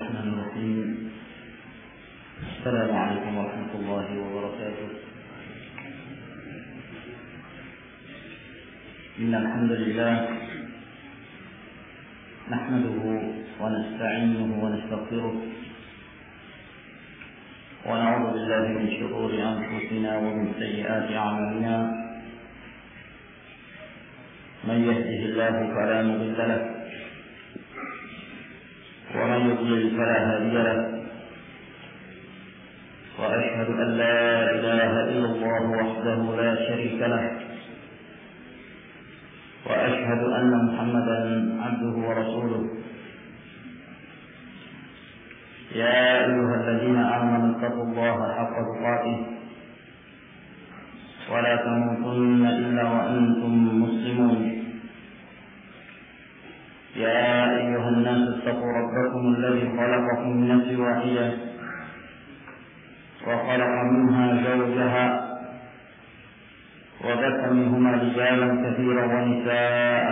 الرحمن الرحيم. السلام عليكم ورحمة الله وبركاته. إن الحمد لله نحمده ونستعينه ونستغفره ونعوذ بالله من شرور أنفسنا ومن سيئات أعمالنا. من يهده الله فلا مضل له ومن يضلل فلا هادي له، وأشهد أن لا إله إلا الله وحده لا شريك له، وأشهد أن محمدا عبده ورسوله. يا أيها الذين آمنوا اتقوا الله حق تقاته ولا تموتن إلا وأنتم مسلمون. يا أيها الناس اتقوا ربكم الذي خلقكم من نفس واحدة وخلق منها زوجها وبث منهما رجالا كثيرا ونساء،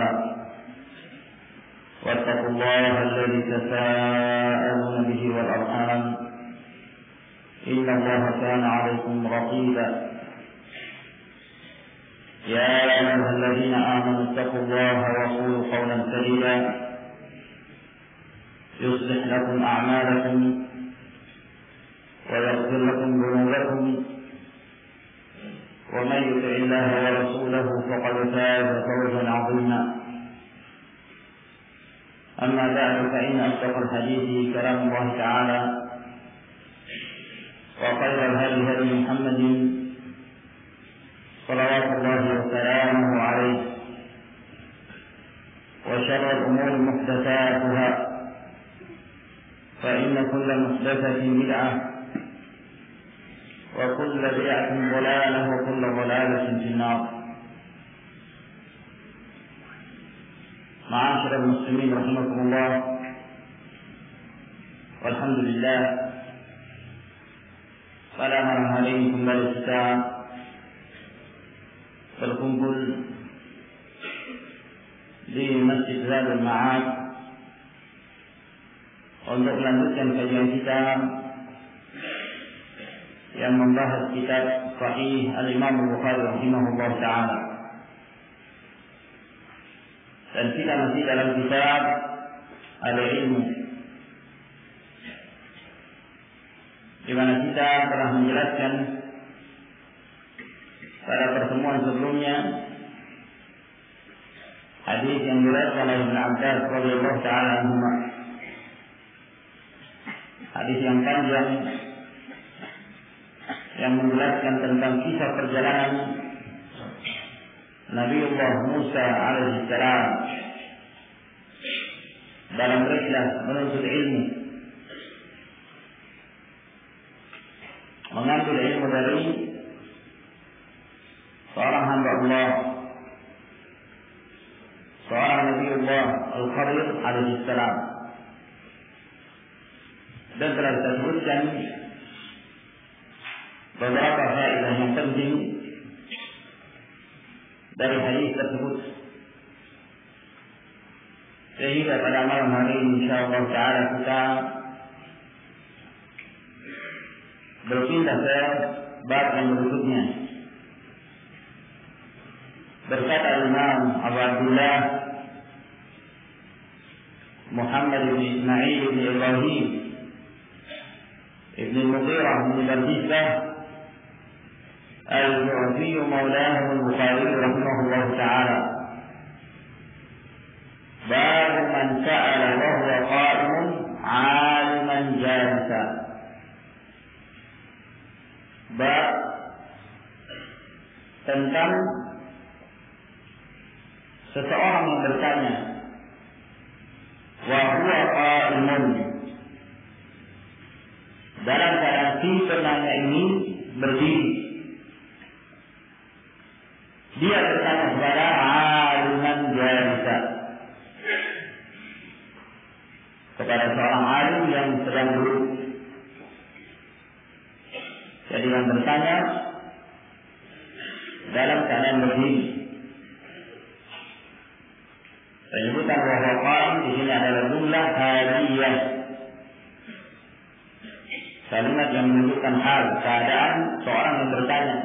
واتقوا الله الذي تساءلون به والأرحام إن الله كان عليكم رقيبا. يا أيها الذين آمنوا اتقوا الله وقولوا قولا سديدا يصلح لكم أعمالكم ويغفر لكم ذنوبكم، ومن يطع الله ورسوله فقد فاز فوزا عظيما. أما بعد، فإن أصدق الحديث كلام الله تعالى، وخير الهدي هدي محمد صلوات الله وسلامه عليه، وشر الأمور محدثاتها، فإن كل محدثة بدعة، وكل بدعة ضلالة، وكل ضلالة في النار. معاشر المسلمين رحمكم الله، walhamdulillah, pada malam hari ini kembali kita berkumpul di Masjid Zadul Ma'ad untuk melanjutkan kajian kita yang membahas kitab Sahih Al-Imam Al-Bukhari rahimahullah ta'ala. Dan kita masih dalam kitab Al-Ilmu, di mana kita telah menjelaskan pada pertemuan sebelumnya hadis yang diriwayatkan oleh Ibnu Abbas radhiyallahu ta'ala anhuma. Hadis yang panjang yang menjelaskan tentang kisah perjalanan Nabiullah Musa alaihi salam dalam rihlah menuntut ilmu, mengambil ilmu dari seorang hamba Allah, seorang Nabiullah Al-Khadir alaihi salam. Dan telah kita sebutkan beberapa faedah yang penting dari hadis tersebut, sehingga pada malam hari ini insyaallah ta'ala kita berpindah ke bab yang berikutnya. Berkata Imam Abu Abdullah Muhammad bin Ismail bin Ibrahim ibn Mughirah bin Bardizbah Al-Ju'fi maulahu Al-Bukhari rahimahullah ta'ala. Bab man sa'ala wa huwa qa'imun 'aliman jalisa. Bab tentang seseorang yang bertanya wa huwa qa'imun, dalam keadaan si penanya ini berdiri. Dia bertanya kepada aliman jalisa, kepada seorang alim yang sedang duduk. Jadi yang bertanya dalam keadaan berdiri. Penyebutan bahwa qaim di sini adalah jumlah hadiyah kalimat yang menunjukkan hal keadaan seorang yang bertanya,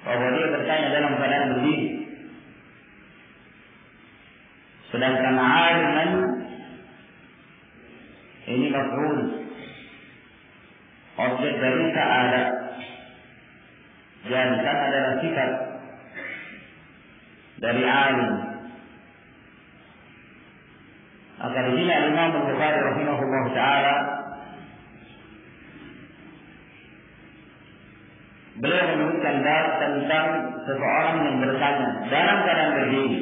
bahwa dia bertanya dalam keadaan berdiri. Sedangkan aliman ini maf'ul, objek dari sa'ala, jalisan adalah sifat dari alim. Maka di sini Imam Al-Bukhari rahimahullah taala beliau menyebutkan bab tentang seseorang yang bertanya dalam keadaan berdiri,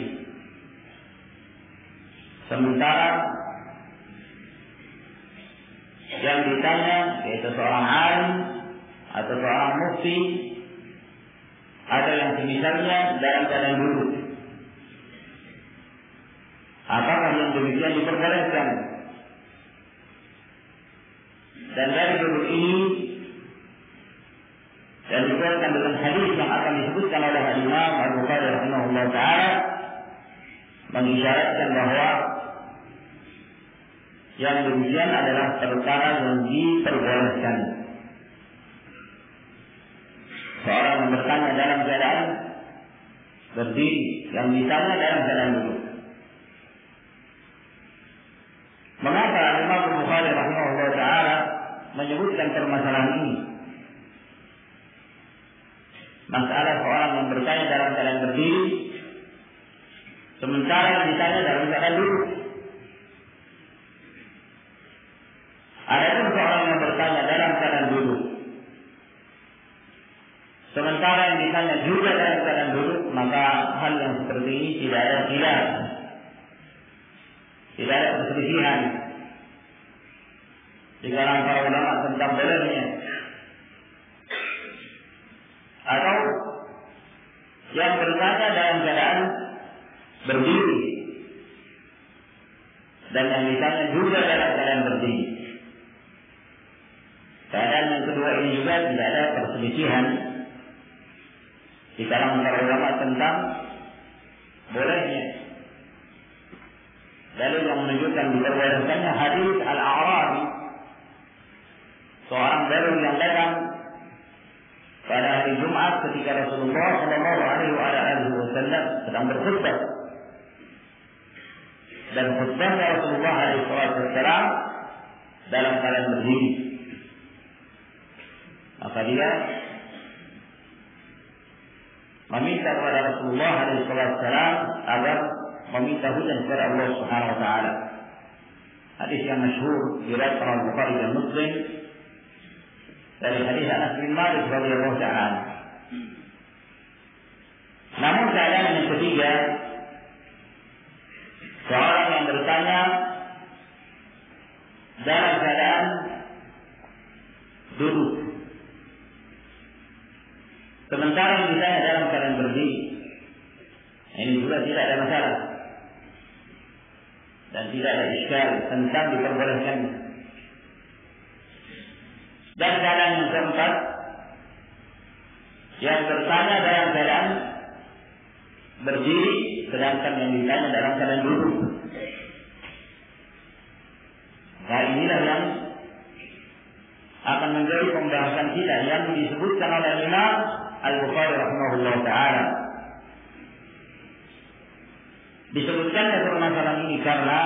sementara yang ditanya yaitu seorang alim atau seorang mufti atau yang semisalnya dalam keadaan duduk. Apakah yang demikian diperbolehkan? Dan dari duduk ini dan dikuatkan dengan hadis yang akan disebutkan oleh Imam Al-Bukhari rahimahullah taala mengisyaratkan bahwa yang demikian adalah perkara yang diperbolehkan. Seorang yang bertanya dalam keadaan berdiri, yang ditanya dalam keadaan duduk. Mengapa Imam Al-Bukhari rahimahullah taala menyebutkan permasalahan ini? Masalah seorang yang bertanya dalam keadaan berdiri, sementara yang ditanya dalam keadaan duduk. Adapun seorang yang bertanya dalam keadaan duduk, sementara yang ditanya juga dalam keadaan duduk, maka hal yang seperti ini tidak ada khilaf, tidak ada perselisihan di kalangan para ulama tentang bolehnya. Atau yang bertanya dalam keadaan berdiri dan yang ditanya juga dalam keadaan berdiri. Keadaan yang kedua ini juga tidak ada perselisihan di kalangan para ulama tentang bolehnya. Dalil yang menunjukkan diperbolehkannya hadis Al-A'rabi, seorang bedui yang datang pada hari Jumat ketika Rasulullah sallallahu alaihi wasallam sedang berkhutbah, dan khutbah Rasulullah alaihi wasallam dalam keadaan berdiri. Maka dia meminta kepada Rasulullah alaihi wasallam agar meminta hujan kepada Allah Subhanahu wa taala. Hadis yang masyhur diriwayatkan oleh Bukhari dan Muslim dari hadis Anas bin Malik radhiyallahu ta'ala. Namun keadaan yang ketiga, seorang yang bertanya dalam keadaan duduk, sementara yang ditanya dalam keadaan berdiri. Ini juga tidak ada masalah dan tidak ada iskal tentang diperbolehkannya. Dan keadaan yang keempat, yang bertanya dalam keadaan berdiri, sedangkan yang ditanya dalam keadaan duduk. Nah, inilah yang akan menjadi pembahasan kita yang disebutkan oleh Imam Al-Bukhari rahimahullah ta'ala. Disebutkannya permasalahan ini karena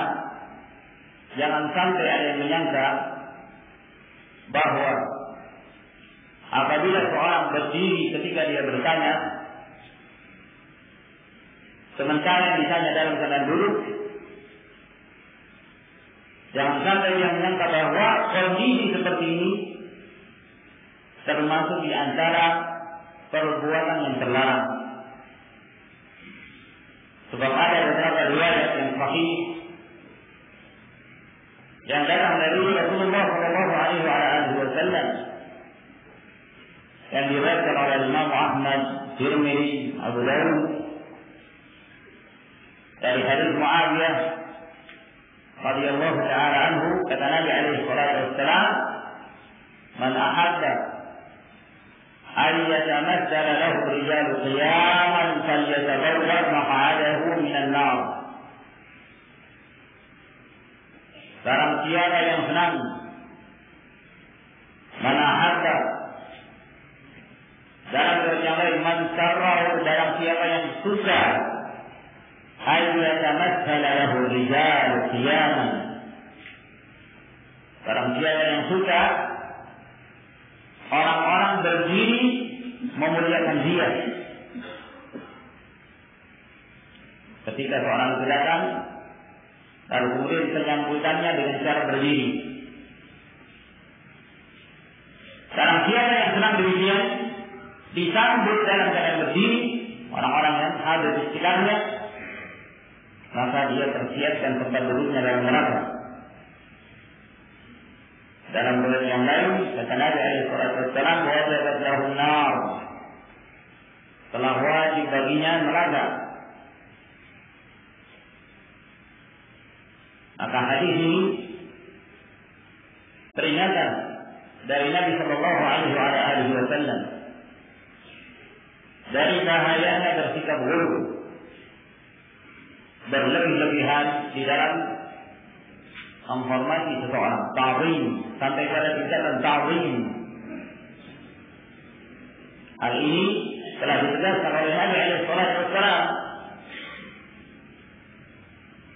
jangan sampai ada yang menyangka bahwa apabila seorang berdiri ketika dia bertanya, sementara yang ditanya dalam keadaan duduk, jangan sampai dia menyangka bahwa kondisi seperti ini termasuk di antara perbuatan yang terlarang. Sebab ada beberapa riwayat yang sahih yang datang dari Rasulullah sallallahu alaihi wasallam yang diriwayatkan oleh Imam Ahmad, Tirmidzi, Abu Dawud dari hadis Muawiyah radhiyallahu ta'ala anhu, kata Nabi alaihi salatu wassalam, "Man ahabba an yatamassala lahu rijalu qiyaman falyatabawwa maq'adahu minan nar." Barang siapa yang senang harta. Dalam riwayat yang lain, man sarrahu, dalam siapa yang suka ayyatamassala lahu rijal qiyaman. Barang siapa yang suka orang-orang berdiri memuliakan dia. Ketika seorang itu datang, lalu kemudian penyambutannya dengan cara berdiri. Barang siapa yang senang demikian, disambut dalam keadaan berdiri, orang-orang yang hadir di sekitarnya, maka dia tersiapkan tempat duduknya dalam neraka. Dalam riwayat yang lain, kata Nabi alaihi salatu wassalam, wajibat lahu nar, telah wajib baginya neraka. Maka hadis ini peringatan dari Nabi sallallahu alaihi wasallam dari bahayanya bersikap ghulu, berlebih-lebihan di dalam menghormati seseorang, ta'zim, sampai pada tingkatan ta'zim. Hal ini telah ditegaskan oleh Nabi alaihi salatu wassalam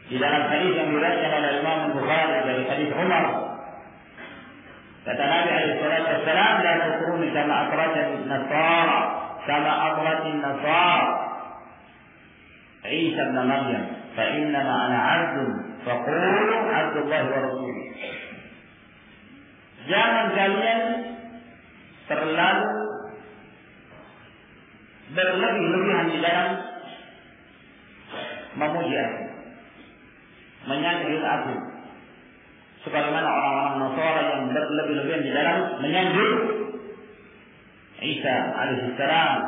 di dalam hadis yang diriwayatkan oleh Imam Bukhari dari hadis Umar. Kata Nabi alaihi salatu wassalam, la tukruni kama akrajan nasara, kama akratin nasara Isa bin Maryam, fa innama ana 'abdun faqulu 'abdullah wa rasuluh. Jangan kalian terlalu berlebih-lebihan di dalam memuji aku, menyanjung aku, sebagaimana orang-orang Nasara yang berlebih-lebihan di dalam menyanjung Isa alaihissalam.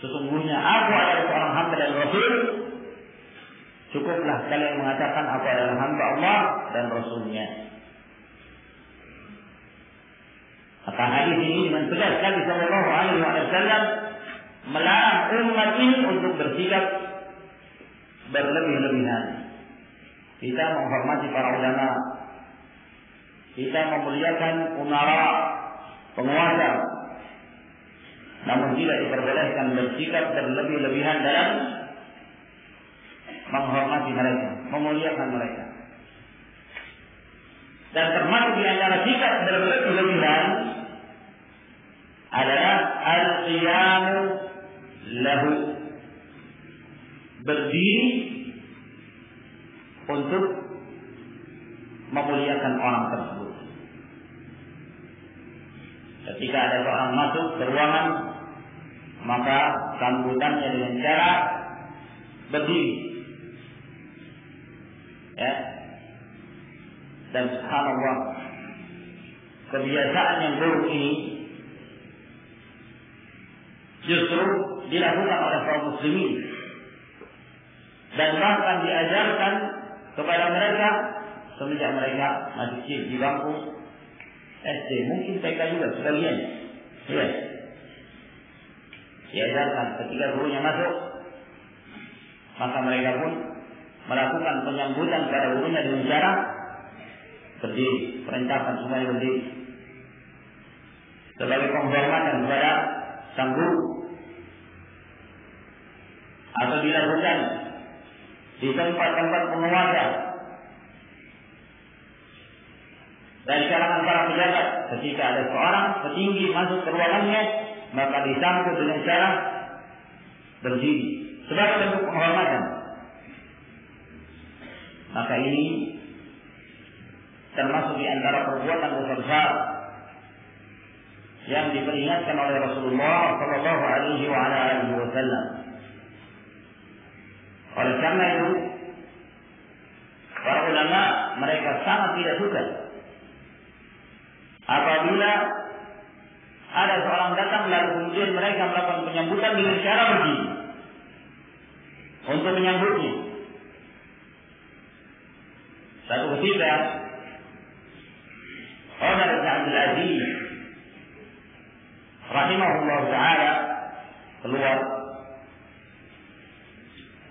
Sesungguhnya aku adalah seorang hamba dan rasul. Cukuplah kalian mengatakan aku adalah hamba Allah dan Rasulnya. Maka hadis ini dengan tegas Nabi sallallahu alaihi wasallam melarang umat ini untuk bersikap berlebih-lebihan. Kita menghormati para ulama, kita memuliakan umara, penguasa, namun tidak diperbolehkan bersikap berlebih-lebihan dalam menghormati mereka, memuliakan mereka. Dan termasuk di antara sikap berlebih-lebihan adalah al-qiyamu lahu, berdiri untuk memuliakan orang tersebut. Ketika ada seorang masuk ke ruangan, maka sambutannya dengan cara berdiri. Ya. Dan subhanallah, kebiasaan yang buruk ini justru dilakukan oleh kaum muslimin dan bahkan diajarkan kepada mereka semenjak mereka masih kecil di bangku SD, mungkin TK juga sebagian. Ya. Diajarkan ketika gurunya masuk, maka mereka pun melakukan penyambutan kepada gurunya dengan cara berdiri, perintahkan semuanya berdiri sebagai penghormatan kepada sang guru. Atau dilakukan di tempat-tempat penguasa dari kalangan para pejabat, ketika ada seorang petinggi masuk ke ruangannya, maka disambut dengan cara berdiri sebagai bentuk penghormatan. Maka ini termasuk di antara perbuatan dosa besar yang diperingatkan oleh Rasulullah sallallahu alaihi wasallam. Oleh karena itu, para ulama mereka sangat tidak suka apabila ada seorang datang lalu kemudian mereka melakukan penyambutan dengan cara berdiri untuk menyambutnya. Satu ketika Umar bin Abdul Aziz rahimahullah ta'ala keluar,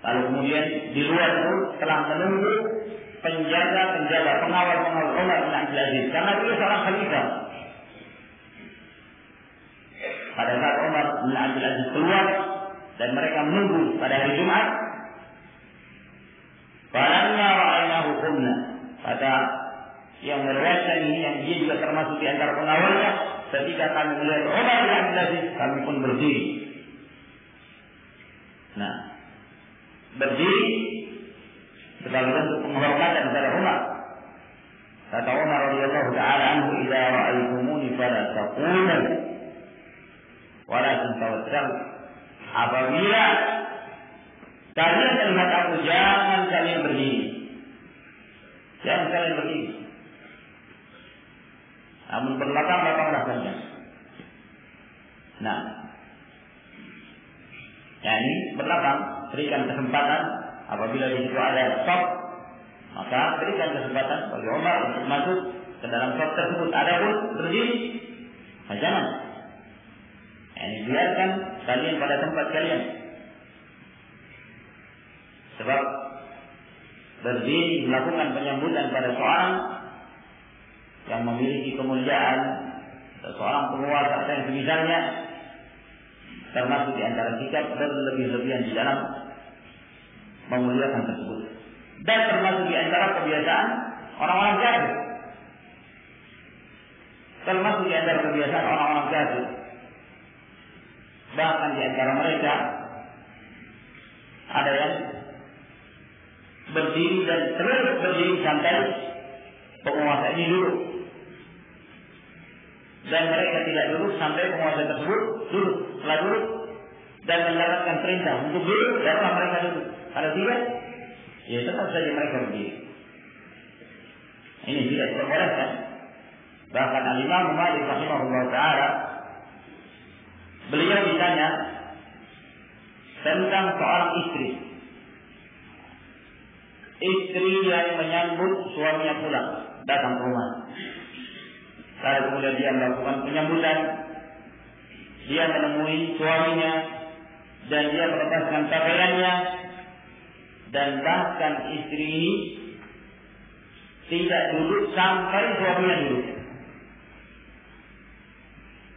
lalu kemudian di luar itu telah menunggu penjaga-penjaga, pengawal-pengawal Umar bin Abdul Aziz, karena dia seorang khalifah. pada saat Umar bin Abdul Aziz keluar dan mereka menunggu pada hari Jumat, falamma ra'aynahu qumna, kata yang meriwayatkan ini yang dia juga termasuk di antara pengawalnya, ketika kami melihat Umar bin Abdul Aziz kami pun berdiri. Nah, berdiri sebagai bentuk penghormatan kepada Umar. Kata Umar radhiyallahu taala anhu, "Idza ra'aytumuni fala taqumu walakin tawassalu." Apabila kalian melihat aku, jangan kalian berdiri. Jangan kalian berdiri. Namun berlapang-lapanglah kalian. Nah, ini berlapang, berikan kesempatan. Apabila di situ ada stop, maka berikan kesempatan bagi Umar untuk masuk ke dalam stop tersebut. Adapun berdiri, jangan. Biarkan kalian pada tempat kalian. Sebab berdiri melakukan penyambutan pada seorang yang memiliki kemuliaan, seorang penguasa atau yang semisalnya, termasuk di antara sikap berlebih-lebihan di dalam memuliakan tersebut, dan termasuk di antara kebiasaan orang-orang kafir. Termasuk di antara kebiasaan orang-orang kafir. Bahkan di antara mereka ada yang berdiri dan terus berdiri sampai penguasa ini duduk, dan mereka tidak duduk sampai penguasa tersebut duduk. Setelah duduk dan mendapatkan perintah untuk duduk, barulah mereka duduk. Kalau tidak, ya tetap saja mereka berdiri. Ini tidak diperbolehkan. Bahkan Al-Imam Malik rahimahullah ta'ala, beliau ditanya tentang seorang istri yang menyambut suaminya pulang, datang ke rumah. Lalu kemudian dia melakukan penyambutan, dia menemui suaminya dan dia melepaskan pakaiannya, dan bahkan istri ini tidak duduk sampai suaminya duduk.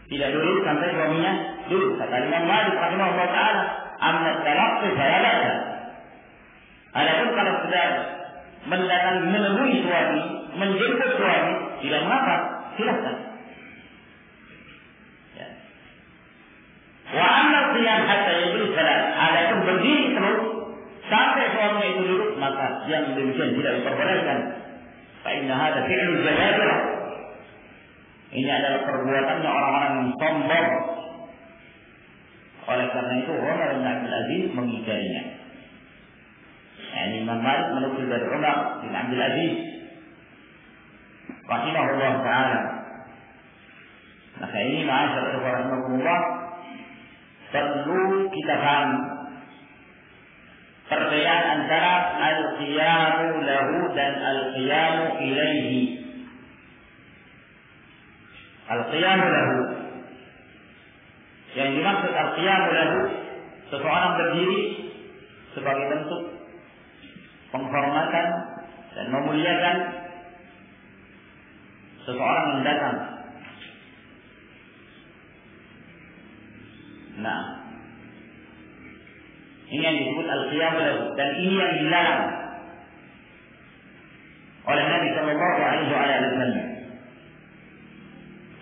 Tidak duduk sampai suaminya duduk. Kata Imam Malik rahimahullah ta'ala, amma talaqqi fayalaka. Adapun kalau sudah mendatangi, menemui suami, menjemput suami, tidak mengapa, silakan. Ya. Wa amma qiyam hatta yajlis salat. Adapun berdiri terus sampai suaminya itu duduk, maka yang demikian tidak diperbolehkan. Fa inna hadza fi'lul jababirah. Ini adalah perbuatannya orang-orang yang sombong. Oleh karena itu Umar bin Abdul Aziz mengingkarinya. Imam Malik menukil dari Umar bin Abdul Aziz rahimahullah ta'ala. Maka ini ma'asyar rahimahullah, perlu kita paham perbedaan antara al-qiyamu lahu dan al-qiyamu ilaihi. Al-qiyamu lahu, yang dimaksud al-qiyamu lahu, seseorang berdiri sebagai bentuk penghormatan dan memuliakan seseorang yang datang. Nah, ini yang disebut al-qiyam lahu, dan ini yang dilarang oleh Nabi sallallahu alaihi wasallam.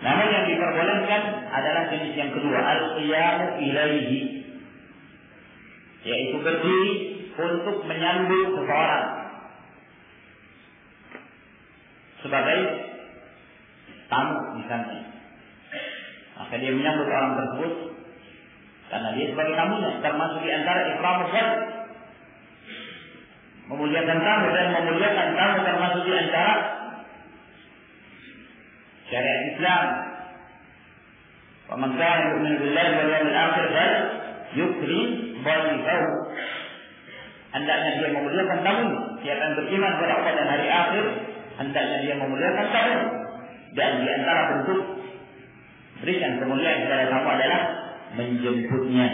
Namun yang diperbolehkan adalah jenis yang kedua, al-qiyam ilaihi, yaitu berdiri untuk menyambut seseorang sebagai tamu misalnya. Maka dia menyambut orang tersebut karena dia sebagai tamunya, termasuk di antara ikramul dhaif, memuliakan tamu, dan memuliakan tamu termasuk di antara syariat Islam. Wa man kana yu'minu billahi wal yawmil akhir falyukrim dhaifahu. Hendaknya dia memuliakan tamu, dia akan beriman kepada Allah dan hari akhir, hendaknya dia memuliakan tamu. Dan di antara bentuk berikan kemuliaan kepada tamu adalah menjemputnya.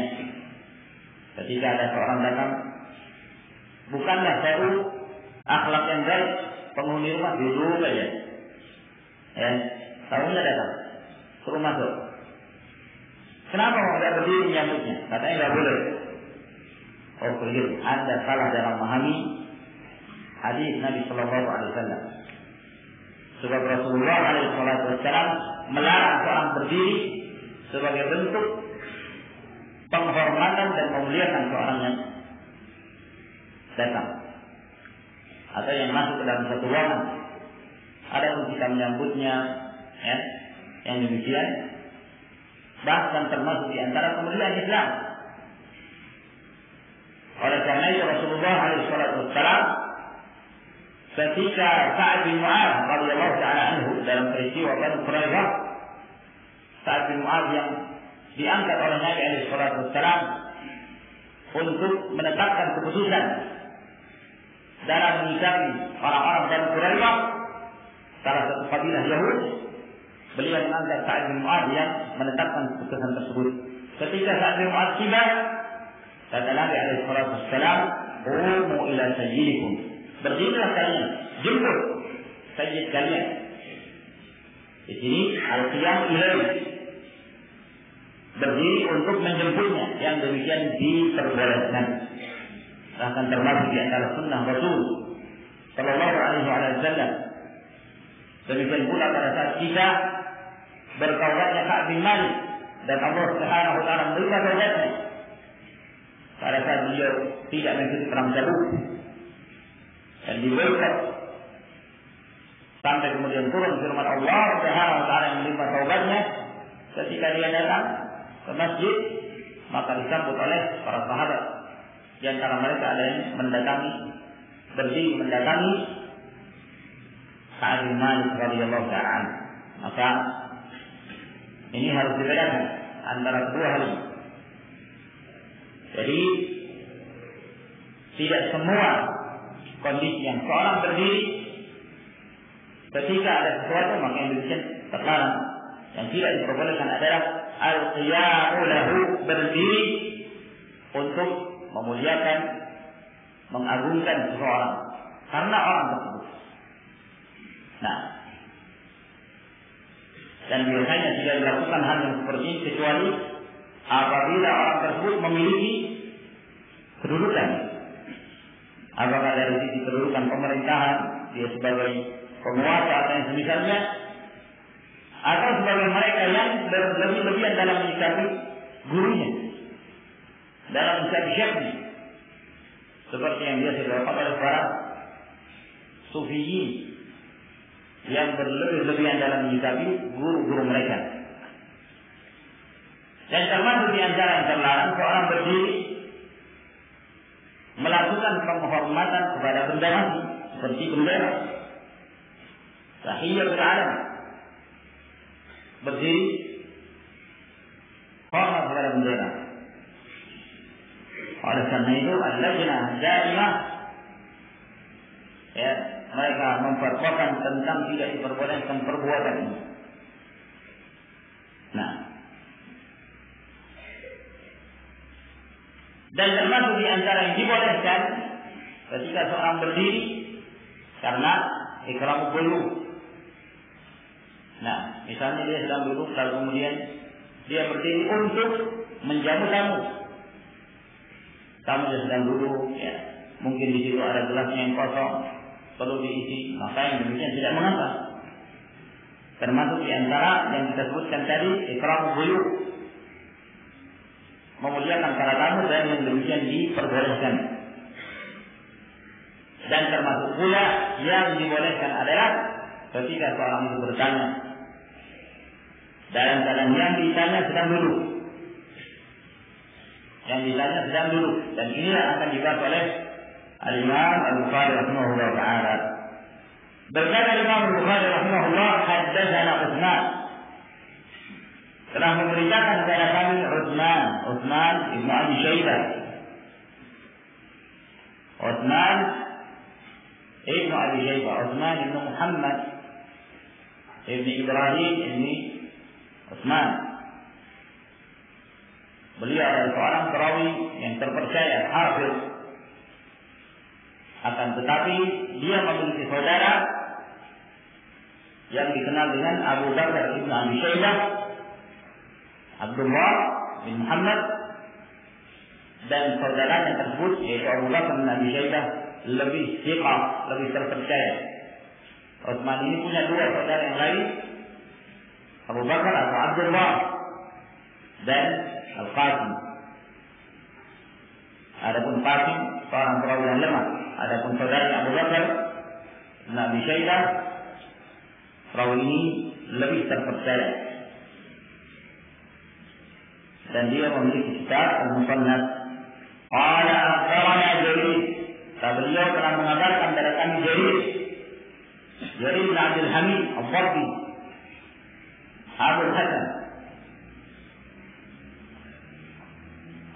Ketika ada seorang datang, bukanlah satu akhlak yang baik penghuni rumah duduk saja. Ya, tamunya datang, suruh masuk. Kenapa tidak berdiri menyambutnya? Katanya nggak boleh. Oh keliru, Anda salah dalam memahami hadis Nabi Sallallahu Alaihi Wasallam. Sebab Rasulullah Alaihi Wasallam melarang seorang berdiri sebagai bentuk penghormatan dan memuliakan seorang yang datang atau yang masuk ke dalam satu ruangan. Adapun kita menyambutnya, ya, yang demikian bahkan termasuk di antara kemuliaan Islam. Oleh karena itu Rasulullah SAW ketika Sa'ad bin Mu'adz radhiyallahu ta'ala anhu dalam peristiwa Banu Quraidah, Sa'ad bin Mu'adz yang diangkat oleh Nabi SAW untuk menetapkan keputusan dalam menyikapi orang-orang Banu Quraidah, salah satu kabilah Yahudi. Beliau mengangkat Sa'ad bin Mu'adz yang menetapkan keputusan tersebut. Ketika Sa'ad bin Mu'adz tiba, kata Nabi SAW, "Qumu ila sayyidikum." Berdirilah kalian, jemput sayyid kalian. Di sini al-qiyam ilaihi, berdiri untuk menjemputnya, yang demikian diperbolehkan. Bahkan termasuk di antara sunnah Rasul Sallallahu Alaihi Wasallam. Demikian pula pada saat kita bertaubatnya Ka'ab bin Malik dan Allah Subhanahu wa taala menerima taubatnya pada saat beliau tidak mengikuti perang Tabuk dan diboikot, sampai kemudian turun firman Allah Subhanahu wa taala yang menerima taubatnya. Ketika dia datang ke masjid, maka disambut oleh para sahabat. Di antara mereka ada yang berdiri mendatangi Sa'ad bin Malik radhiyallahu ta'ala. Maka ini harus dibedakan antara kedua hal ini. Jadi tidak semua kondisi yang seorang berdiri ketika ada sesuatu maka yang demikian terlarang. Yang tidak diperbolehkan adalah al-qiyamu lahu, berdiri untuk memuliakan, mengagungkan seseorang karena orang tersebut. Nah, dan biasanya tidak dilakukan hal yang seperti ini kecuali apabila orang tersebut memiliki kedudukan. Apakah dari sisi kedudukan pemerintahan, dia sebagai penguasa atau yang semisalnya, atau sebagai mereka yang berlebih-lebihan dalam menyikapi gurunya, dalam mencari syekhnya, seperti yang biasa dilakukan oleh para sufiyin yang berlebih-lebihan dalam menyikapi guru-guru mereka. Dan termasuk di antara yang terlarang seorang berdiri melakukan penghormatan kepada benda mati seperti bendera, tahiyatul alam, berdiri hormat kepada bendera. Oleh karena itu al-lajnah daimah, ya, mereka memfatwakan tentang tidak diperbolehkan perbuatan ini. Nah, dan termasuk di antara yang dibolehkan ketika seorang berdiri karena ikram qulub. Nah, misalnya dia sedang duduk lalu kemudian dia berdiri untuk menjamu tamu. Tamu yang sedang duduk, ya, mungkin di situ ada gelasnya yang kosong, perlu diisi, maka yang demikian tidak mengapa. Termasuk di antara yang kita sebutkan tadi ikram qulub, memuliakan para tamu, dan yang demikian diperbolehkan. Dan termasuk pula yang dibolehkan adalah ketika seorang itu bertanya dalam keadaan yang ditanya sedang duduk, dan inilah akan dibahas oleh Al-Imam Al-Bukhari rahimahullah ta'ala. Berkata Imam Al-Bukhari rahimahullah, haddatsana Utsman, telah memberitakan kepada kami Utsman ibnu Abi Syaibah. Utsman ibnu Muhammad ibnu Ibrahim ibnu Utsman. Beliau adalah seorang perawi yang terpercaya, hafiz. Akan tetapi dia memiliki saudara yang dikenal dengan Abu Bakar ibnu Abi Syaibah. Abdullah bin Muhammad dan saudaranya tersebut yaitu Abu Bakar bin Abi Syaibah lebih thiqah, lebih terpercaya. Utsman ini punya dua saudara yang lain, Abu Bakar atau Abdullah dan Al-Qasim. Adapun Qasim seorang perawi yang lemah. Adapun saudara Abu Bakar bin Abi Syaibah, perawi ini lebih terpercaya. Dan dia memiliki kitab Al-Musannaf. Qala akhbarana Jarir. Beliau telah mengabarkan kepada kami Jarir bin Abdul Hamid Al-Dhabbi Abul Hasan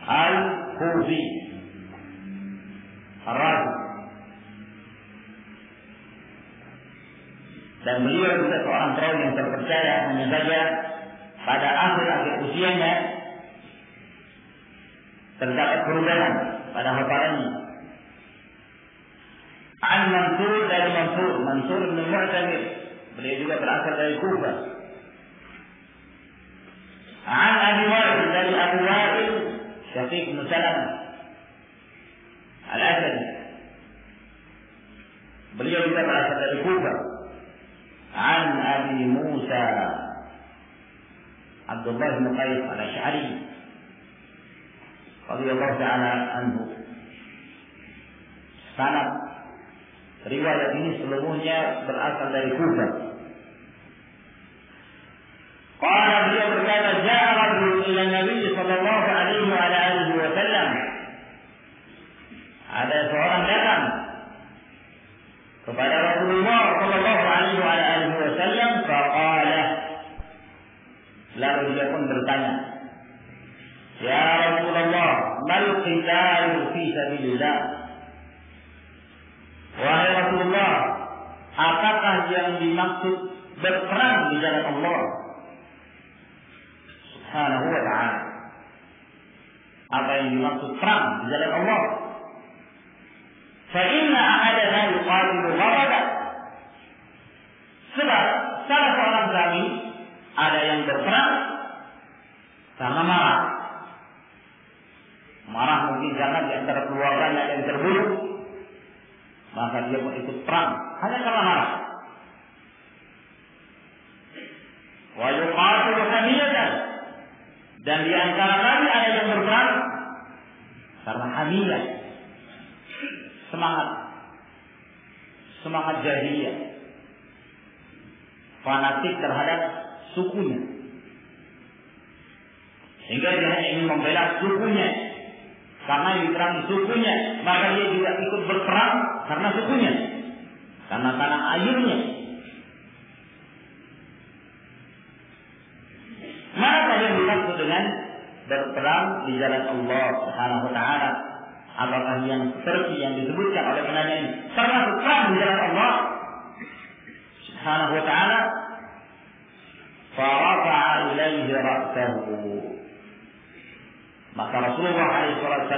Al-Kufi Ar-Razi. Dan beliau juga seorang perawi yang terpercaya, hanya saja pada akhir-akhir usianya terdapat perubahan pada hafalannya. An Mansur dari Mansur bin Mu'tamir, beliau juga berasal dari Kufah. An Abi Wa'il dari Abu Wa'il Syafiq bin Salamah Al-Asadi, beliau juga berasal dari Kufah. An Abi Musa Abdullah bin Qais Al-Asy'ari radhiyallahu ta'ala anhu. Sanad riwayat ini seluruhnya berasal dari Kufah. Qala, beliau berkata, ja'a rajulun ila Nabi sallallahu alaihi wa alihi wa sallam. Ada seorang datang kepada Rasulullah sallallahu alaihi wa alihi wa sallam, faqala, lalu dia pun bertanya, ya Rasulullah, mal qitalu fi sabilillah? Wahai Rasulullah, apakah yang dimaksud berperang di jalan Allah Subhanahu wa ta'ala? Apa yang dimaksud perang di jalan Allah? Fa inna ahadana yuqatilu ghadaba. Sebab salah seorang kami ada yang berperang karena marah. Marah mungkin karena di antara keluarganya yang terbunuh, maka dia pun ikut perang hanya karena marah. Wa yuqatilu hamiyatan, dan di antara kami ada yang berperang karena hamiyah, semangat jahiliyah, fanatik terhadap sukunya, sehingga dia hanya ingin membela sukunya. Karena diperangi sukunya, maka dia juga ikut berperang karena sukunya, karena tanah airnya. Mana yang dimaksud dengan berperang di jalan Allah Subhanahu wa ta'ala? Apakah yang seperti yang disebutkan oleh penanya ini termasuk perang di jalan Allah Subhanahu wa ta'ala? Farafa'a ilaihi ra'sahu. Maka Rasulullah SAW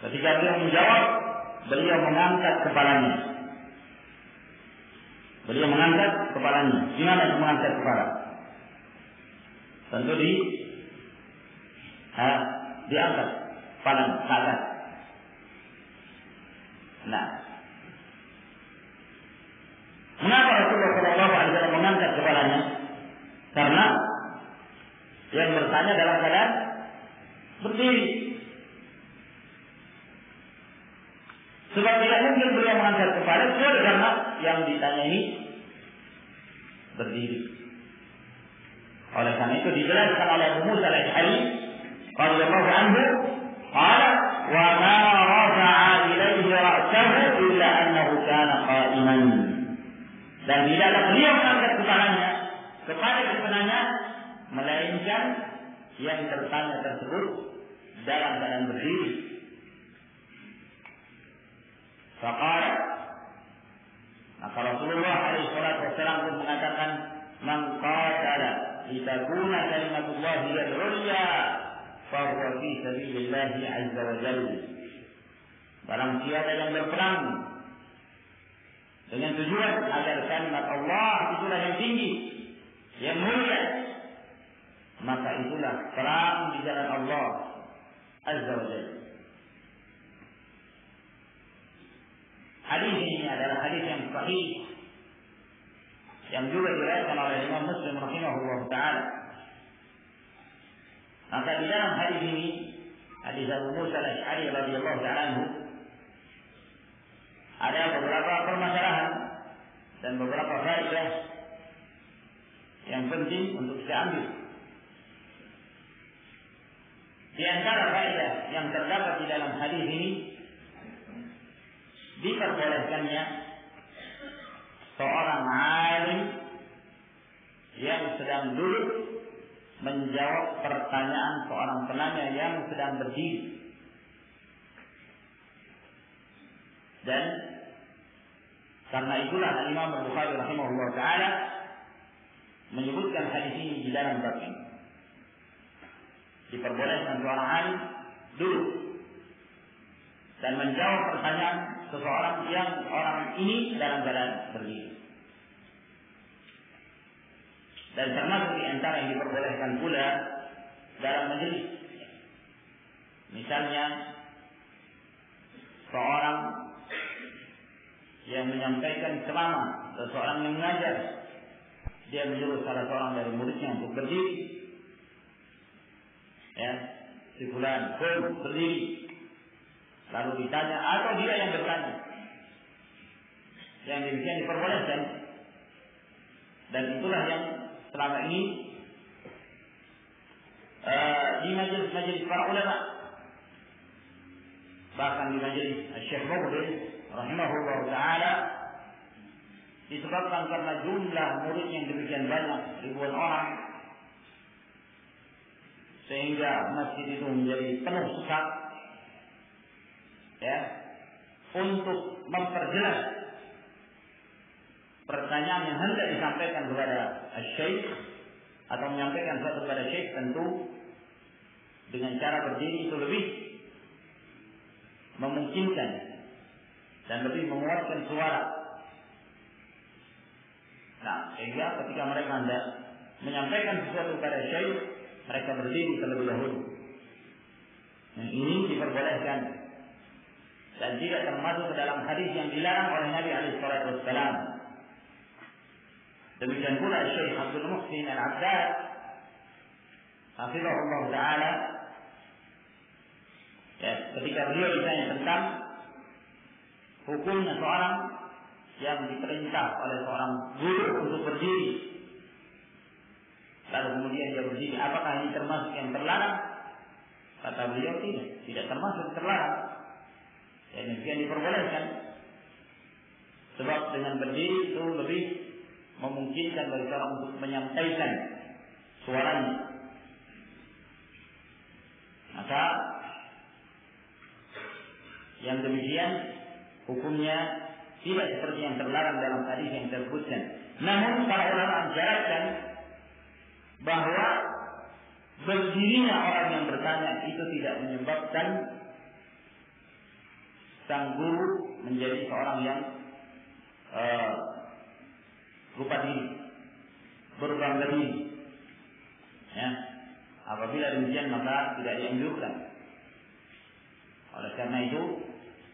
ketika beliau menjawab, beliau mengangkat kepalanya. Gimana mengangkat kepala? Tentu diangkat kepalanya ke atas. Nah, mengapa Rasulullah SAW mengangkat kepalanya? Karena yang bertanya dalam keadaan berdiri. Sebab tidak mungkin beliau mengangkat kepala karena yang ditanya ini berdiri. Oleh karena itu dijelaskan oleh Abu Musa Al-Asy'ari radhiyallahu anhu, qala wa ma rafa'a ilayhi ra'sahu illa annahu kana qa'iman. Dan tidaklah beliau mengangkat kepalanya kepada penanya melainkan yang bertanya tersebut dalam keadaan berdiri. Faqala, maka Rasulullah SAW pun mengatakan, man qatala litakuna kalimatullahi al-ulya fa huwa fi sabilillah azza wa jalla. Barang siapa yang berperang dengan tujuan agar kalimat Allah itulah yang tinggi, yang mulia, maka itulah perang di jalan Allah Azza wa Jalla. Hadis ini adalah hadis yang sahih yang juga diriwayatkan oleh Imam Muslim rahimahullah taala. Maka di dalam hadis ini, hadis Abu Musa al-Asy'ari radhiyallahu ta'ala anhu, ada beberapa permasalahan dan beberapa faedah yang penting untuk kita ambil. Di antara faedah yang terdapat di dalam hadis ini, diperbolehkannya seorang alim yang sedang duduk menjawab pertanyaan seorang penanya yang sedang berdiri. Dan karena itulah Imam Al-Bukhari rahimahullah ta'ala menyebutkan hadis ini di dalam bab ini. Diperbolehkan seorang alim duduk dan menjawab pertanyaan seseorang yang orang ini dalam keadaan berdiri. Dan termasuk di antara yang diperbolehkan pula dalam majelis. Misalnya seorang yang menyampaikan ceramah, seseorang yang mengajar, dia menyuruh salah seorang dari muridnya untuk berdiri. Ya, si fulan berdiri. Lalu ditanya atau dia yang bertanya. Yang demikian diperbolehkan. Dan itulah yang selama ini di majelis para ulama, bahkan di majelis Syekh Muqbil rahimahullah ta'ala, disebabkan karena jumlah murid yang demikian banyak, ribuan orang, sehingga masjid itu menjadi penuh sesak, ya, untuk memperjelas pertanyaan yang hendak disampaikan kepada Syekh atau menyampaikan sesuatu kepada Syekh, tentu dengan cara berdiri itu lebih memungkinkan dan lebih menguatkan suara. Nah, sehingga ketika mereka hendak menyampaikan sesuatu kepada Syekh, mereka berdiri terlebih dahulu. Yang ini diperbolehkan dan tidak termasuk ke dalam hadis yang dilarang oleh Nabi alaihi salatu wassalam. Demikian pula Syekh Abdul Muhsin Al-Abbad hafizahullah ta'ala, ya, ketika beliau ditanya tentang hukumnya seorang yang diperintah oleh seorang guru untuk berdiri, lalu kemudian dia berdiri, apakah ini termasuk yang terlarang? Kata beliau, tidak termasuk terlarang. Ya, demikian diperbolehkan. Sebab dengan berdiri itu lebih memungkinkan bagi seorang untuk menyampaikan suaranya. Maka yang demikian hukumnya tidak seperti yang terlarang dalam hadis yang tersebutkan. Namun para ulama menjelaskan bahwa berdirinya orang yang bertanya itu tidak menyebabkan sang guru menjadi seorang yang lupa diri, berbangga diri. Ya, apabila demikian maka tidak dianjurkan. Oleh karena itu,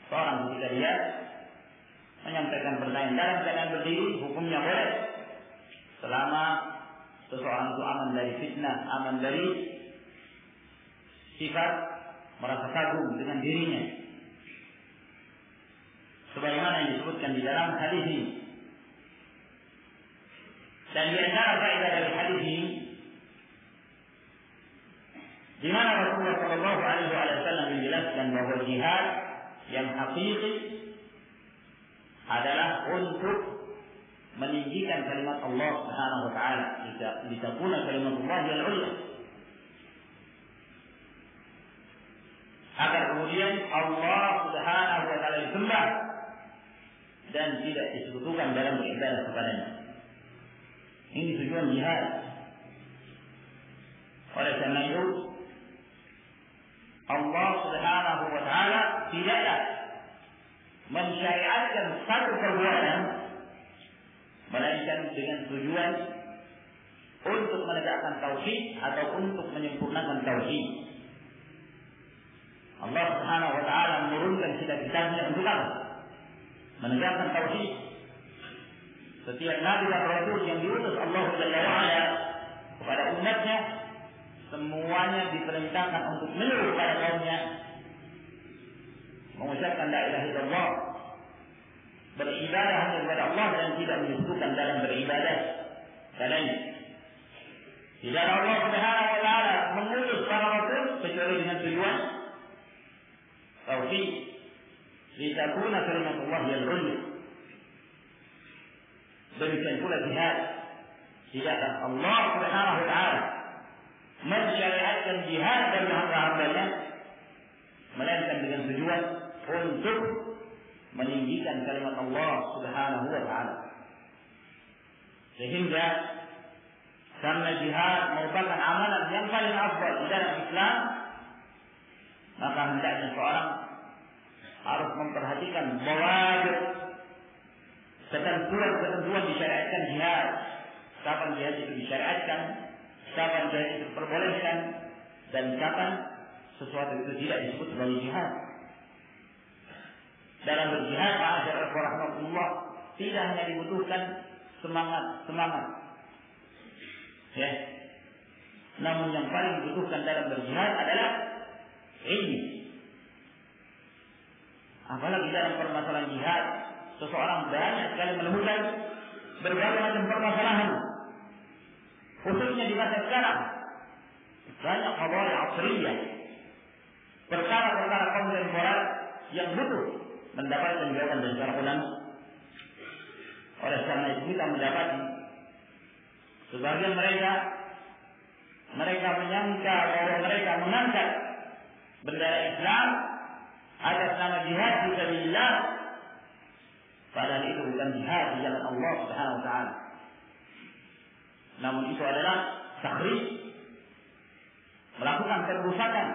seorang ketika dia menyampaikan pertanyaan dalam keadaan berdiri, hukumnya boleh selama seseorang itu aman dari fitnah, aman dari sifat merasa kagum dengan dirinya, sebagaimana yang disebutkan di dalam hadis ini. Dan di antara faedah dari hadis ini, di mana Rasulullah Shallallahu Alaihi Wasallam menjelaskan bahwa jihad yang hakiki adalah untuk meninggikan kalimat Allah Subhanahu Wa Taala, litakuna kalimatullah yang ulya, agar kemudian Allah Subhanahu Wa Taala disembah dan tidak disekutukan dalam beribadah kepadanya. Ini tujuan jihad. Oleh karena itu, Allah Subhanahu Wa Taala tidaklah mensyariatkan satu perbuatan melainkan dengan tujuan untuk menegakkan tauhid atau untuk menyempurnakan tauhid. Allah Subhanahu wa taala menurunkan kitab-kitabnya untuk apa? Menegakkan tauhid. Setiap nabi dan rasul yang diutus Allah Jalla wa ala kepada umatnya, semuanya diperintahkan untuk menyeru kepada kaumnya mengucapkan la ilaha illallah, beribadah hanya kepada Allah dan tidak menyekutukan dalam beribadah padanya. Tidak Allah Subhanahu wa taala mengutus para rasul kecuali dengan tujuan tauhid, litakuna kalimatullah al-ulya. Demikian pula jihad. Tidaklah Allah Subhanahu wa taala mensyariatkan jihad bagi hamba-hambanya melainkan dengan tujuan untuk meninggikan kalimat Allah Subhanahu wa taala. Sehingga karena jihad merupakan amalan yang paling afdal di dalam Islam, maka hendaknya seorang harus memperhatikan wajib ketentuan disyariatkan jihad. Kapan jihad itu disyariatkan, kapan jihad itu diperbolehkan, dan kapan sesuatu itu tidak disebut sebagai jihad. Dalam berjihad, ma'asyarul rahmatullah, tidak hanya dibutuhkan semangat, ya. Namun yang paling dibutuhkan dalam berjihad adalah ilmu. Apalagi dalam permasalahan jihad, seseorang banyak sekali menemukan berbagai macam permasalahan, khususnya di masa sekarang. Banyak qadaya asriyah, perkara-perkara kontemporer yang butuh mendapatkan jawaban dari para ulama. Oleh karena itu kita mendapati sebagian mereka menyangka bahwa mereka mengangkat bendera Islam atas nama jihad fi sabilillah, padahal itu bukan jihad di jalan Allah Subhanahu wa taala. Namun itu adalah takhrij, melakukan perusakan,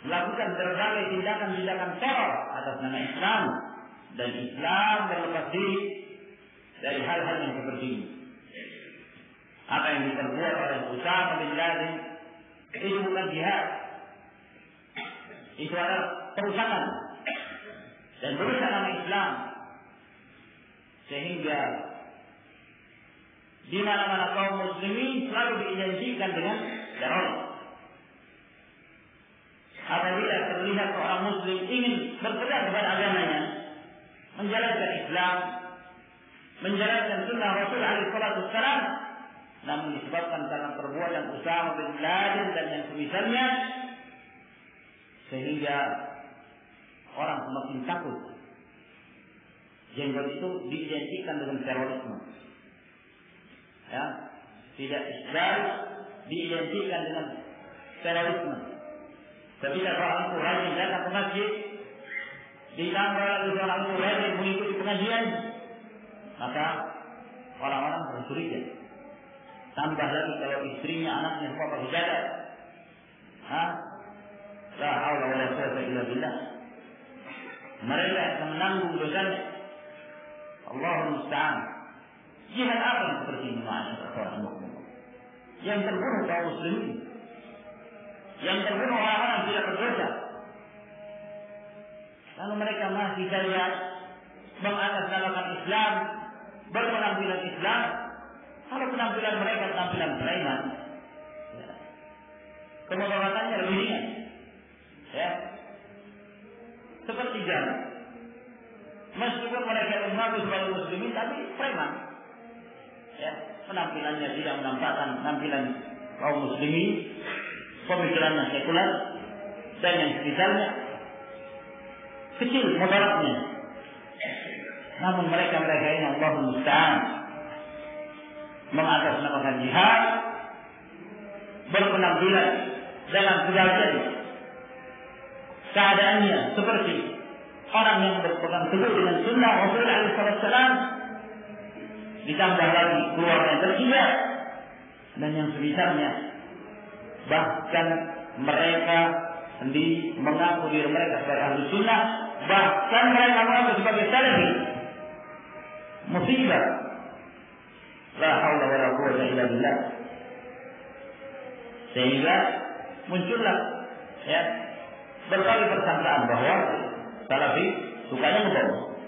melakukan berbagai tindakan-tindakan teror atas nama Islam, dan Islam berlepas diri dari hal-hal yang seperti ini. Apa yang diperbuat oleh Usama bin Laden itu bukan jihad, itu adalah perusakan dan berusaha nama Islam, sehingga di mana-mana kaum muslimin selalu diidentikan dengan teroris. Apabila terlihat seorang muslim ingin berpegang kepada agamanya, menjalankan Islam, menjalankan sunnah Rasul alaihi salatu wassalam, namun disebabkan karena perbuatan Usama bin Laden dan yang semisalnya, sehingga orang semakin takut. Jenggot itu diidentikan dengan terorisme. Ya, tidak Islam diidentikan dengan terorisme. Ketika orang itu rajin datang ke masjid, ditambah lagi orang itu rajin mengikuti pengajian, maka orang-orang bercuriga. Tambah lagi kalau istrinya, anaknya semua pakai cadar. La haula wala quwwata illa billah. Mereka akan menanggung dosanya. Allahul musta'an. Jihad apa yang seperti ini, ma'asyarakat mukmin? Yang terbunuh kaum muslimin, yang terbunuh orang-orang tidak berdosa, lalu mereka masih saja mengatasnamakan Islam, berpenampilan Islam. Kalau penampilan mereka penampilan preman, ya, kemudaratannya lebih ringan, ya, seperti jalan. Meskipun mereka mengaku sebagai muslimin, tapi preman, ya, penampilannya tidak menampakkan penampilan kaum muslimin, pemikirannya sekular dan yang sekitarnya, kecil mudaratnya. Namun mereka ini Allahul musta'an, mengatasnamakan jihad, berpenampilan dalam sebagian keadaannya seperti orang yang berpegang teguh dengan sunnah Rasul alaihi wasallam, ditambah lagi keluarga terhijab dan yang semisalnya. Bahkan mereka sendiri mengaku diri mereka sebagai ahli sunnah, bahkan mereka mengaku sebagai salafi. Musibah. La haula wala quwwata illa billah. Sehingga muncullah ya berbagai persangkaan bahwa Salafi sukanya ngebom,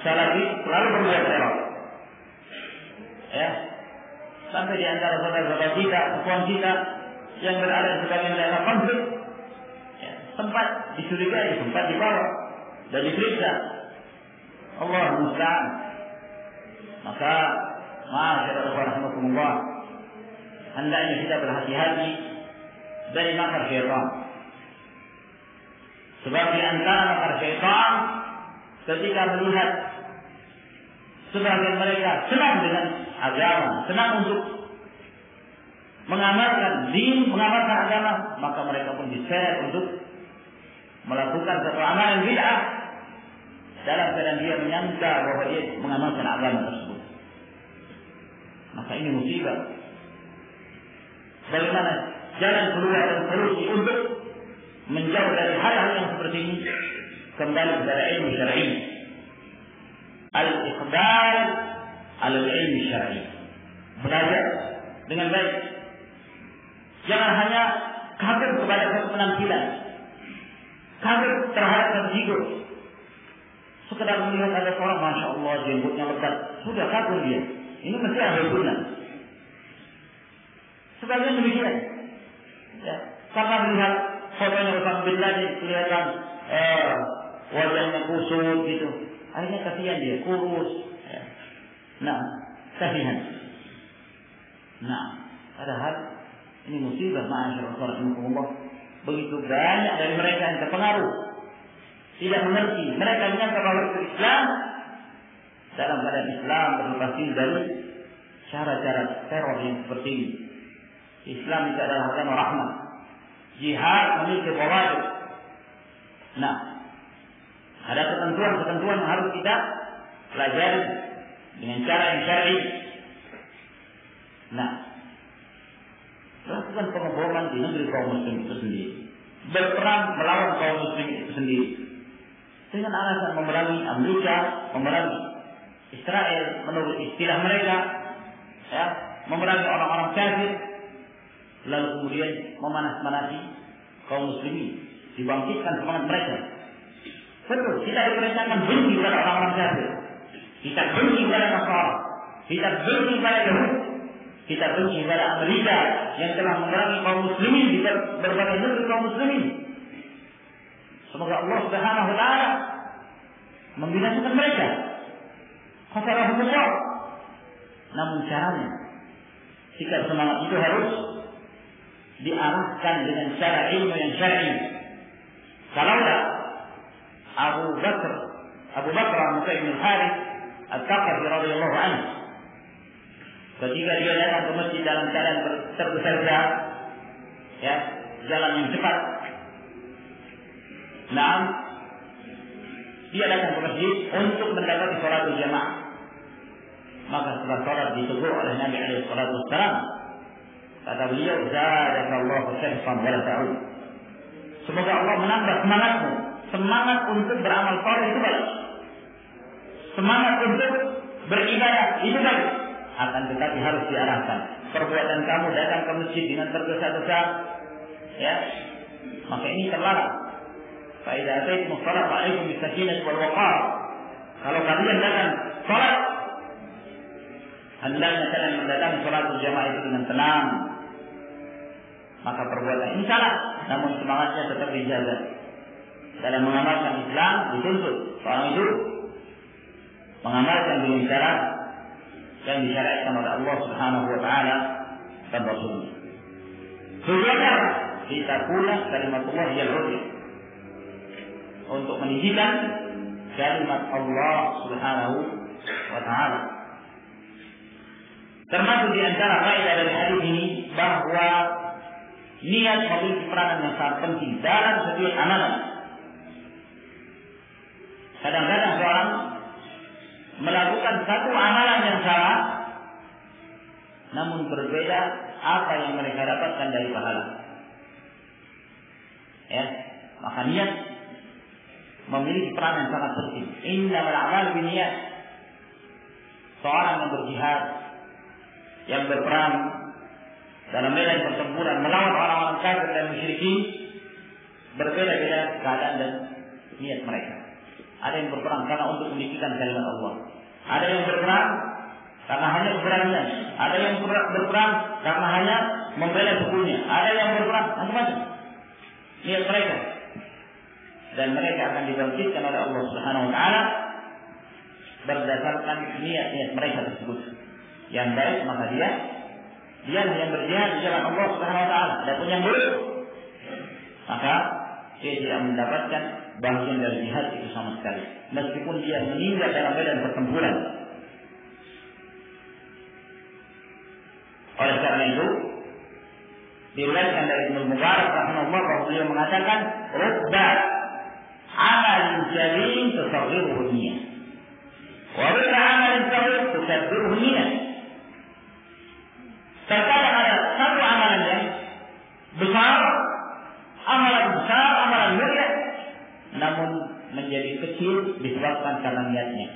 Salafi selalu berbuat teror. Ya, sampai di antara saudara-saudara kita, kawan kita yang berada di sebagian daerah konflik, ya, sempat dicurigai, sempat dibawa dan diperiksa. Allah musta'an. Maka, ma'asyiral rahimakumullah, hendaknya kita berhati-hati dari makar syaitan. Sebab di antara makar syaitan, ketika melihat sebagian mereka senang dengan agama, senang untuk mengamalkan din, mengamalkan agama, maka mereka pun diseret untuk melakukan satu amalan bid'ah dalam keadaan dia menyangka bahwa dia mengamalkan agama tersebut. Maka ini musibah. Bagaimana jalan keluar dan solusi untuk menjauh dari hal-hal yang seperti ini? Kembali kepada ilmu syar'i. Al-iqbal al-ilmu syar'i. Belajar dengan baik. Jangan hanya kagum kepada satu penampilan, kagum terhadap terhidur. Sekedar melihat ada orang, masya Allah, jenggotnya lebat, sudah kagum dia. Ini mesti ahli sunnah. Sebagian demikian. Ya, karena melihat fotonya Osama bin Laden, kelihatan wajahnya kusut gitu. Akhirnya kasihan dia, kurus. Ya. Nah, kasihan. Nah, padahal ini musibah, ma'asyiral rahimakumullah. Begitu banyak dari mereka yang terpengaruh, tidak mengerti. Mereka menyangka bahwa itu Islam, dalam keadaan Islam berlepas diri dari cara-cara teror yang seperti ini. Islam itu adalah agama rahmat. Jihad memiliki fawaid. Nah, ada ketentuan-ketentuan yang harus kita pelajari dengan cara yang syar'i. Nah, lakukan pengeboman di negeri kaum muslim itu sendiri, berperang melawan kaum muslim itu sendiri, dengan alasan memerangi Amerika, memerangi Israel menurut istilah mereka, ya, memerangi orang-orang kafir, lalu kemudian memanas-manasi kaum muslimin, dibangkitkan semangat mereka. Betul, kita diperintahkan benci kepada orang-orang kafir, kita benci kepada Nasara, kita benci kepada Yahudi, kita benci kepada Amerika yang telah memerangi kaum muslimin di berbagai negeri kaum muslimin. Semoga Allah Subhanahu wa taala membinasakan mereka. Qatarahumullah. Namun caranya, sikap semangat itu harus diarahkan dengan cara ilmu yang syar'i. Kalaulah Abu Bakar Musa bin Harith Al-Thaqafi radhiyallahu anhu, ketika dia datang ke masjid dalam keadaan tergesa-gesa, ya, jalan yang cepat. Nah, dia datang ke masjid untuk mendapati salat berjamaah. Maka setelah salat ditegur oleh Nabi alaihi salatu wassalam. Kata beliau, "Zadakallahu syarfan wa la ta'ud." Semoga Allah menambah semangatmu, semangat untuk beramal saleh itu baik, semangat untuk beribadah itu baik. Akan tetapi harus diarahkan. Perbuatan kamu datang ke masjid dengan tergesa-gesa, ya, maka ini terlarang. Fa idza ataytum shalat fa'alaikum bis-sakinah wal waqar. Kalau kalian datang salat, hendaknya kalian mendatangi salat berjamaah itu dengan tenang. Maka perbuatan ini salah, namun semangatnya tetap dijaga. Dalam mengamalkan Islam dituntut seorang itu mengamalkan dengan cara yang disyariatkan oleh Allah Subhanahu wa taala dan Rasulnya. Tujuannya kita pula kalimatullah yang ulya, untuk meninggikan kalimat Allah Subhanahu wa taala. Termasuk di antara faedah dari hadis ini bahwa niat memiliki peranan yang sangat penting dalam setiap amalan. Kadang-kadang seorang melakukan satu amalan yang sama, namun berbeda apa yang mereka dapatkan dari pahala. Ya, maka niat memiliki peran yang sangat penting. Innamal a'malu binniyat. Seorang yang berjihad yang berperang dalam medan pertempuran melawan orang-orang kafir dan musyrikin, berbeda-beda keadaan dan niat mereka. Ada yang berperang karena untuk meninggikan kalimat Allah. Ada yang berperang karena hanya keberanian. Ada yang berperang karena hanya membela sukunya. Ada yang berperang macam-macam niat mereka. Dan mereka akan dibangkitkan oleh Allah Subhanahu wa taala berdasarkan niat-niat mereka tersebut. Yang baik maka dia yang berjihad di jalan Allah Subhanahu wa taala. Adapun yang buruk maka dia tidak mendapatkan bagian dari jihad itu sama sekali, meskipun dia meninggal dalam medan pertempuran. Oleh karena itu, diriwayatkan dari Ibnu Mubarak rahimahullah bahwa beliau mengatakan, "Rubba amalin jalil tusaghiruhu niyyah, wa rubba amalin saghir tukabbiruhu niyyah." Terkadang ada satu amalan yang besar, amalan mulia, namun menjadi kecil disebabkan karena niatnya.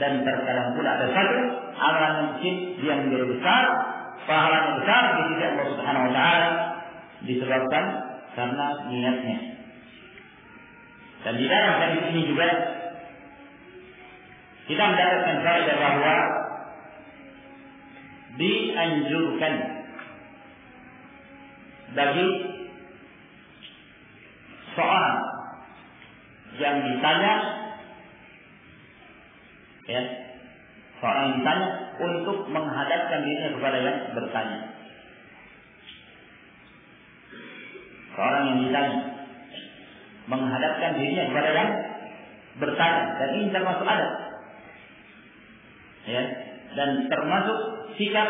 Dan terkadang pula ada satu amalan yang kecil yang menjadi besar, pahalanya besar di sisi Allah Subhanahu wa taala disebabkan karena niatnya. Dan di dalam hadis ini juga kita mendapatkan faedah bahwa dianjurkan bagi seorang yang ditanya, seorang yang ditanya untuk menghadapkan dirinya kepada yang bertanya. Seorang yang ditanya menghadapkan dirinya kepada yang bertanya, dan ini termasuk adab, dan termasuk sikap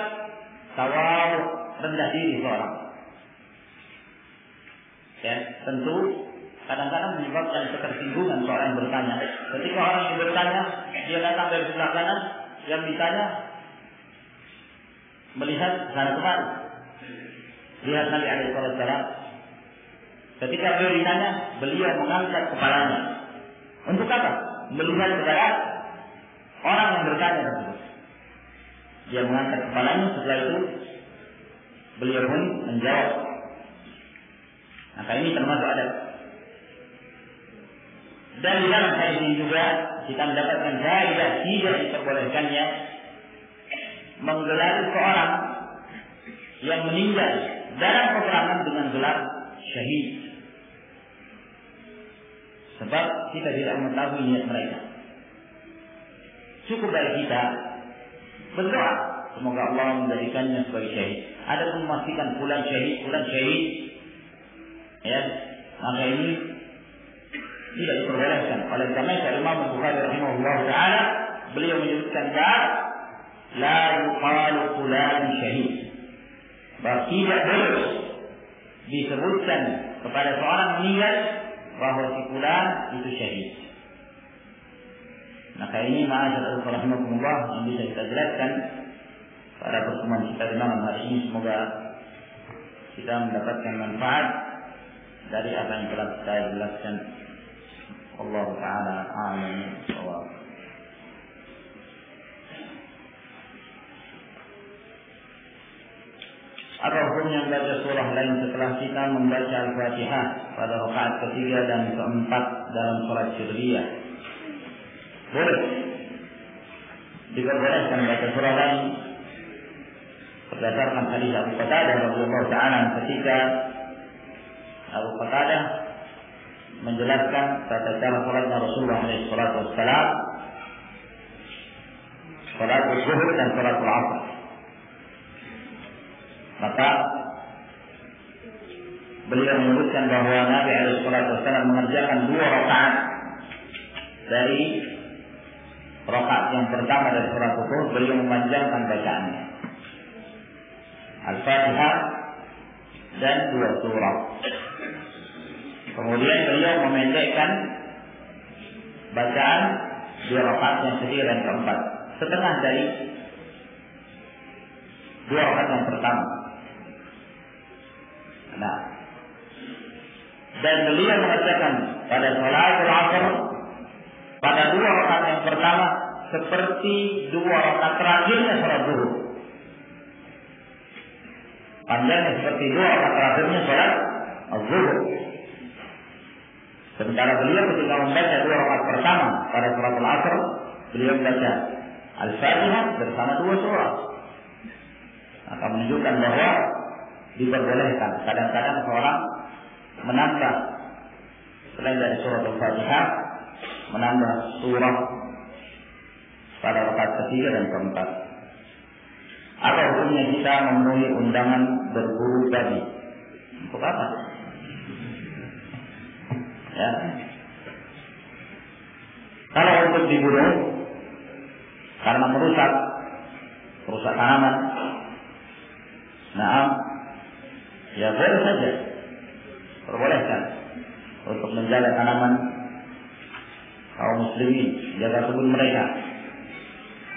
tawadhu, rendah diri seorang. Tentu kadang-kadang menyebabkan ketersinggungan seorang yang bertanya. Ketika orang yang bertanya, dia datang dari sebelah kanan, yang ditanya melihat sana kemari. Lihat Nabi alaihi wasallam. Ketika beliau ditanya, beliau mengangkat kepalanya. Untuk apa? Melihat kepada orang yang bertanya tersebut. Dia mengangkat kepalanya, setelah itu beliau pun menjawab. Maka ini termasuk adab. Dan di dalam hadis ini juga kita mendapatkan faedah tidak diperbolehkannya menggelar seorang yang meninggal dalam peperangan dengan gelar syahid, sebab kita tidak mengetahui niat mereka. Cukup dari kita berdoa semoga Allah menjadikannya sebagai syahid. Ada pun memastikan fulan syahid, maka ini tidak diperbolehkan. Oleh karena itu Imam Bukhari rahimahullah taala beliau menyebutkan la yuqalu fulan syahid. Bahwa tidak boleh disebutkan kepada seorang meninggal bahwa si fulan itu syahid. Maka ini ma'asyiral rahimakumullah yang bisa kita jelaskan pada pertemuan kita di malam hari ini. Semoga kita mendapatkan manfaat dari apa yang telah saya jelaskan. Allah Ta'ala a'lam bishawab. Apa hukumnya membaca surah lain setelah kita membaca Al-Fatihah pada rakaat ketiga dan keempat dalam salat sirriyah? Boleh. Diperbolehkan membaca surah lain berdasarkan hadis Abu Qatadah radhiyallahu ta'ala ketika Abu Qatadah menjelaskan tata cara salatnya Rasulullah SAW, salat zuhur dan salat asar. Maka beliau menyebutkan bahwa Nabi SAW mengerjakan 2 rakaat dari rakaat yang pertama dari salat zuhur, beliau memanjangkan bacaannya Al-Fatihah dan 2 surah. Kemudian beliau memendekkan bacaan 2 rakaat yang ketiga dan keempat, setengah dari 2 rakaat yang pertama. Dan beliau mengatakan pada salatul asar pada 2 rakaat yang pertama seperti 2 rakaat terakhirnya salat zuhur. panjangnya seperti 2 rakaat terakhirnya sholat az-zuhur. Sementara beliau ketika membaca 2 rakaat pertama pada sholat al-asr, beliau membaca Al-Fatihah bersama 2 surah. Akan menunjukkan bahwa diperbolehkan kadang-kadang seorang menambah selain dari surah Al-Fatihah, menambah surah pada rakaat ketiga dan keempat. Apa hukumnya kita memenuhi undangan berburu babi? Untuk apa? Ya. Kalau untuk dibunuh karena merusak tanaman, nah, ya boleh saja, perbolehkan untuk menjaga tanaman kaum muslimin, jaga kebun mereka.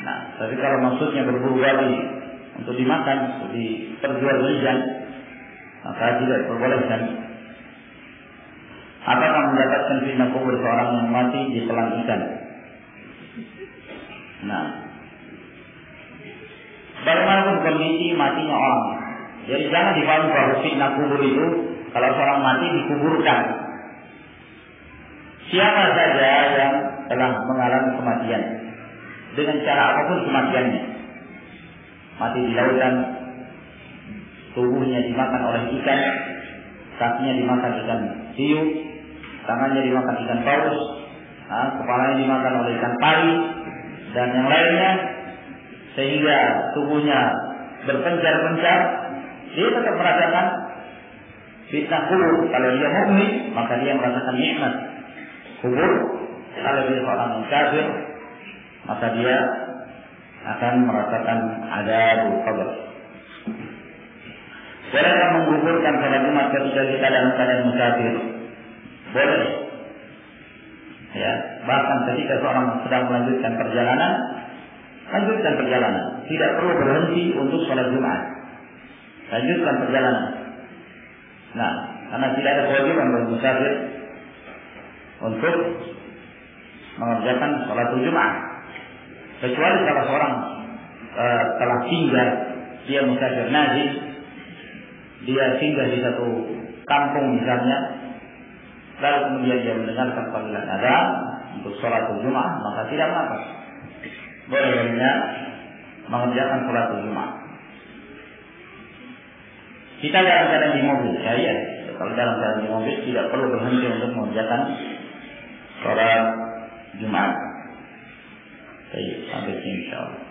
Nah, tapi kalau maksudnya berburu babi untuk dimakan, untuk diperjualbelikan, maka tidak perbolehkan. Apakah mendapatkan fitnah kubur seorang yang mati di telan ikan? Nah, bagaimanapun kondisi matinya orang, jadi jangan dipahami bahwa fitnah kubur itu kalau seorang mati dikuburkan. Siapa saja yang telah mengalami kematian dengan cara apapun kematiannya, mati di lautan, tubuhnya dimakan oleh ikan, kakinya dimakan ikan hiu, tangannya dimakan ikan paus, kepalanya dimakan oleh ikan pari, dan yang lainnya, sehingga tubuhnya berpencar-pencar, dia tetap merasakan fitnah kubur. Kalau dia mukmin, maka dia merasakan nikmat kubur. Kalau dia seorang yang kafir, maka dia akan merasakan azab kubur. Bolehkah menggugurkan salat Jumat ketika kita dalam keadaan musafir? Boleh. Ya, bahkan ketika seorang sedang melanjutkan perjalanan, lanjutkan perjalanan. Tidak perlu berhenti untuk salat Jumat. Lanjutkan perjalanan. Nah, karena tidak ada kewajiban bagi musafir untuk mengerjakan salat Jumat. Kecuali kalau seorang telah singgah, dia musafir nazil, dia singgah di satu kampung misalnya, lalu kemudian dia mendengarkan panggilan adzan untuk sholat Jumat, maka tidak apa-apa. Boleh baginya mengerjakan sholat Jumat. Kita dalam keadaan di mobil, ya, kalau dalam keadaan di mobil tidak perlu berhenti untuk mengerjakan sholat Jumat. Baik, sampai sini insyaallah.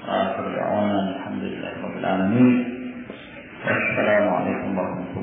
Alhamdulillah, alhamdulillah, Assalamualaikum warahmatullahi wabarakatuh.